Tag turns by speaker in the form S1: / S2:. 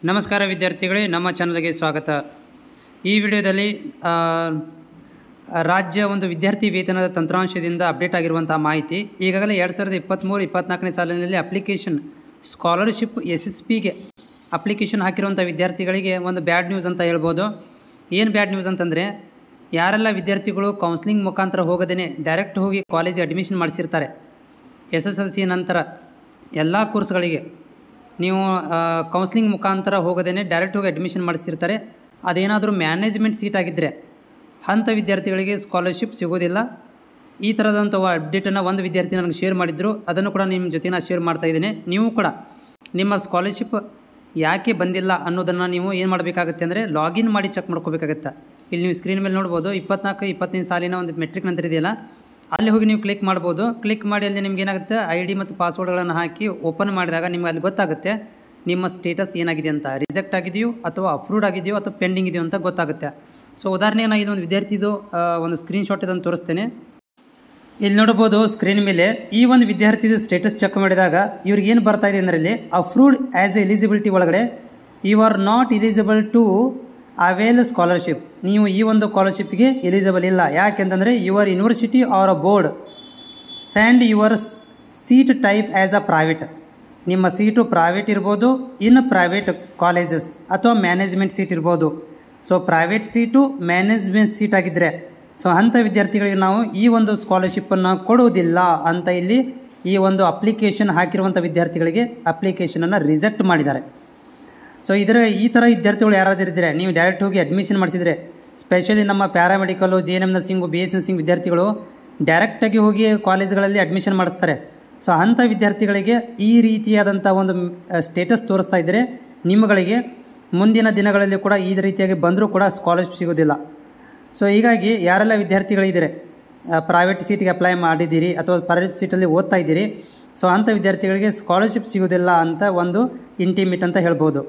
S1: ನಮಸ್ಕಾರ ವಿದ್ಯಾರ್ಥಿಗಳೇ, ನಮ್ಮ ಚಾನಲ್ಗೆ ಸ್ವಾಗತ. ಈ ವಿಡಿಯೋದಲ್ಲಿ ರಾಜ್ಯ ಒಂದು ವಿದ್ಯಾರ್ಥಿ ವೇತನದ ತಂತ್ರಾಂಶದಿಂದ ಅಪ್ಡೇಟ್ ಆಗಿರುವಂಥ ಮಾಹಿತಿ. ಈಗಾಗಲೇ 2023-24ನೇ ಸಾಲಿನಲ್ಲಿ ಅಪ್ಲಿಕೇಶನ್ ಸ್ಕಾಲರ್ಶಿಪ್ SSPಗೆ ಅಪ್ಲಿಕೇಶನ್ ಹಾಕಿರುವಂಥ ವಿದ್ಯಾರ್ಥಿಗಳಿಗೆ ಒಂದು ಬ್ಯಾಡ್ ನ್ಯೂಸ್ ಅಂತ ಹೇಳ್ಬೋದು. ಏನು ಬ್ಯಾಡ್ ನ್ಯೂಸ್ ಅಂತಂದರೆ, ಯಾರೆಲ್ಲ ವಿದ್ಯಾರ್ಥಿಗಳು ಕೌನ್ಸ್ಲಿಂಗ್ ಮುಖಾಂತರ ಹೋಗದೇ ಡೈರೆಕ್ಟ್ ಹೋಗಿ ಕಾಲೇಜಿಗೆ ಅಡ್ಮಿಷನ್ ಮಾಡಿಸಿರ್ತಾರೆ, SSLC ನಂತರ ಎಲ್ಲ ಕೋರ್ಸ್ಗಳಿಗೆ ನೀವು ಕೌನ್ಸ್ಲಿಂಗ್ ಮುಖಾಂತರ ಹೋಗದೇ ಡೈರೆಕ್ಟ್ ಹೋಗಿ ಅಡ್ಮಿಷನ್ ಮಾಡಿಸಿರ್ತಾರೆ. ಅದೇನಾದರೂ ಮ್ಯಾನೇಜ್ಮೆಂಟ್ ಸೀಟ್ ಆಗಿದ್ದರೆ ಅಂಥ ವಿದ್ಯಾರ್ಥಿಗಳಿಗೆ ಸ್ಕಾಲರ್ಶಿಪ್ ಸಿಗೋದಿಲ್ಲ. ಈ ಥರದಂಥ ಅಪ್ಡೇಟನ್ನು ಒಂದು ವಿದ್ಯಾರ್ಥಿ ನನಗೆ ಶೇರ್ ಮಾಡಿದ್ರು, ಅದನ್ನು ಕೂಡ ನಿಮ್ಮ ಜೊತೆ ನಾನು ಶೇರ್ ಮಾಡ್ತಾಯಿದ್ದೀನಿ. ನೀವು ಕೂಡ ನಿಮ್ಮ ಸ್ಕಾಲರ್ಶಿಪ್ ಯಾಕೆ ಬಂದಿಲ್ಲ ಅನ್ನೋದನ್ನು ನೀವು ಏನು ಮಾಡಬೇಕಾಗುತ್ತೆ ಅಂದರೆ ಲಾಗಿನ್ ಮಾಡಿ ಚೆಕ್ ಮಾಡ್ಕೋಬೇಕಾಗತ್ತೆ. ಇಲ್ಲಿ ನೀವು ಸ್ಕ್ರೀನ್ ಮೇಲೆ ನೋಡ್ಬೋದು 24-25 ಸಾಲಿನ ಒಂದು ಮೆಟ್ರಿಕ್ ನಂತರ ಇದೆಯಲ್ಲ, ಅಲ್ಲಿ ಹೋಗಿ ನೀವು ಕ್ಲಿಕ್ ಮಾಡ್ಬೋದು. ಕ್ಲಿಕ್ ಮಾಡಿ ಅಲ್ಲಿ ನಿಮ್ಗೆ ಏನಾಗುತ್ತೆ, ID ಮತ್ತು ಪಾಸ್ವರ್ಡ್ಗಳನ್ನು ಹಾಕಿ ಓಪನ್ ಮಾಡಿದಾಗ ನಿಮ್ಗೆ ಅಲ್ಲಿ ಗೊತ್ತಾಗುತ್ತೆ ನಿಮ್ಮ ಸ್ಟೇಟಸ್ ಏನಾಗಿದೆ ಅಂತ, ರಿಜೆಕ್ಟ್ ಆಗಿದೆಯೋ ಅಥವಾ ಅಪ್ರೂವ್ಡ್ ಆಗಿದೆಯೋ ಅಥವಾ ಪೆಂಡಿಂಗ್ ಇದೆಯೋ ಅಂತ ಗೊತ್ತಾಗುತ್ತೆ. ಸೊ ಉದಾಹರಣೆಗೆ ನಾನು ಇದೊಂದು ವಿದ್ಯಾರ್ಥಿದು ಒಂದು ಸ್ಕ್ರೀನ್ಶಾಟ್ ಇದನ್ನು ತೋರಿಸ್ತೇನೆ. ಇಲ್ಲಿ ನೋಡ್ಬೋದು ಸ್ಕ್ರೀನ್ ಮೇಲೆ ಈ ಒಂದು ವಿದ್ಯಾರ್ಥಿದು ಸ್ಟೇಟಸ್ ಚೆಕ್ ಮಾಡಿದಾಗ ಇವ್ರಿಗೆ ಏನು ಬರ್ತಾ ಇದೆ ಅಂದರೆ, ಇಲ್ಲಿ ಅಪ್ರೂವ್ಡ್ ಆ್ಯಸ್ ಎಲಿಜಿಬಿಲಿಟಿ ಒಳಗಡೆ you are not eligible to avail scholarship. ನೀವು ಈ ಒಂದು ಸ್ಕಾಲರ್ಶಿಪ್ಗೆ ಎಲಿಜಿಬಲ್ ಇಲ್ಲ. ಯಾಕೆಂತಂದರೆ your university are a boards and your seat type as a private. ನಿಮ್ಮ ಸೀಟು ಪ್ರೈವೇಟ್ ಇರ್ಬೋದು, ಇನ್ ಪ್ರೈವೇಟ್ ಕಾಲೇಜಸ್ ಅಥವಾ ಮ್ಯಾನೇಜ್ಮೆಂಟ್ ಸೀಟ್ ಇರ್ಬೋದು. So private seat management seat ಆಗಿದ್ದರೆ ಸೊ ಅಂಥ ವಿದ್ಯಾರ್ಥಿಗಳಿಗೆ ನಾವು ಈ ಒಂದು ಸ್ಕಾಲರ್ಶಿಪ್ಪನ್ನು ಕೊಡುವುದಿಲ್ಲ ಅಂತ ಇಲ್ಲಿ ಈ ಒಂದು ಅಪ್ಲಿಕೇಶನ್ ಹಾಕಿರುವಂಥ ವಿದ್ಯಾರ್ಥಿಗಳಿಗೆ ಅಪ್ಲಿಕೇಶನನ್ನು ರಿಜೆಕ್ಟ್ ಮಾಡಿದ್ದಾರೆ. ಸೊ ಈ ಥರ ವಿದ್ಯಾರ್ಥಿಗಳು ಯಾರಾದರೂ ಇದ್ದರೆ ನೀವು ಡೈರೆಕ್ಟ್ ಹೋಗಿ ಅಡ್ಮಿಷನ್ ಮಾಡಿಸಿದರೆ, ಸ್ಪೆಷಲಿ ನಮ್ಮ ಪ್ಯಾರಾಮೆಡಿಕಲು, JNM ನರ್ಸಿಂಗು, BS ನರ್ಸಿಂಗ್ ವಿದ್ಯಾರ್ಥಿಗಳು ಡೈರೆಕ್ಟಾಗಿ ಹೋಗಿ ಕಾಲೇಜ್ಗಳಲ್ಲಿ ಅಡ್ಮಿಷನ್ ಮಾಡಿಸ್ತಾರೆ. ಸೊ ಅಂಥ ವಿದ್ಯಾರ್ಥಿಗಳಿಗೆ ಈ ರೀತಿಯಾದಂಥ ಒಂದು ಸ್ಟೇಟಸ್ ತೋರಿಸ್ತಾ ಇದ್ದರೆ ನಿಮ್ಮಗಳಿಗೆ ಮುಂದಿನ ದಿನಗಳಲ್ಲಿ ಕೂಡ ಈ ರೀತಿಯಾಗಿ ಬಂದರೂ ಕೂಡ ಸ್ಕಾಲರ್ಶಿಪ್ ಸಿಗೋದಿಲ್ಲ. ಸೊ ಹೀಗಾಗಿ ಯಾರೆಲ್ಲ ವಿದ್ಯಾರ್ಥಿಗಳಿದ್ದಾರೆ ಪ್ರೈವೇಟ್ ಸೀಟಿಗೆ ಅಪ್ಲೈ ಮಾಡಿದ್ದೀರಿ ಅಥವಾ ಪ್ರೈವೇಟ್ ಸೀಟಲ್ಲಿ ಓದ್ತಾ ಇದ್ದೀರಿ, ಸೊ ಅಂಥ ವಿದ್ಯಾರ್ಥಿಗಳಿಗೆ ಸ್ಕಾಲರ್ಶಿಪ್ ಸಿಗೋದಿಲ್ಲ ಅಂತ ಒಂದು ಇಂಟಿಮೇಟ್ ಅಂತ ಹೇಳ್ಬೋದು.